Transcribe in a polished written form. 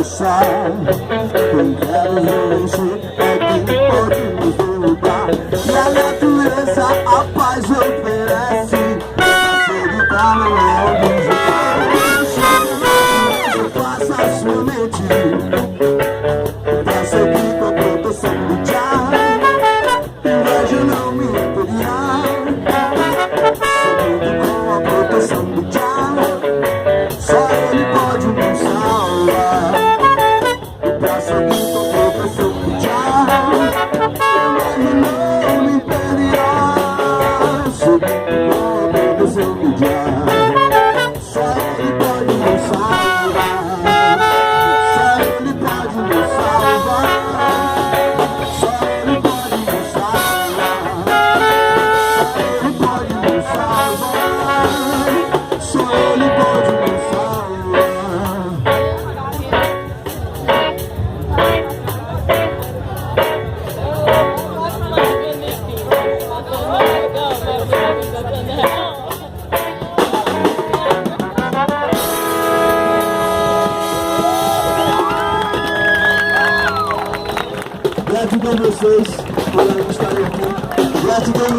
deixar. Quem quer nos encher é quem pode nos derrubar. E a natureza a paz oferece. Acreditar não é objeto. Faça a sua mente pra seguir com a proteção do Jah. Inveja não me impedirá. Seguindo com a proteção do Jah. Só Ele pode nos salvar. Pra seguir com a proteção do Jah. Inveja não me impedirá. Seguindo com a proteção do Jah. Só Ele pode nos salvar. Só Ele pode nos salvar. Só Ele pode nos salvar. Só Ele pode nos salvar. Só Ele pode nos salvar. Gratidão a vocês por estarem aqui. Gratidão.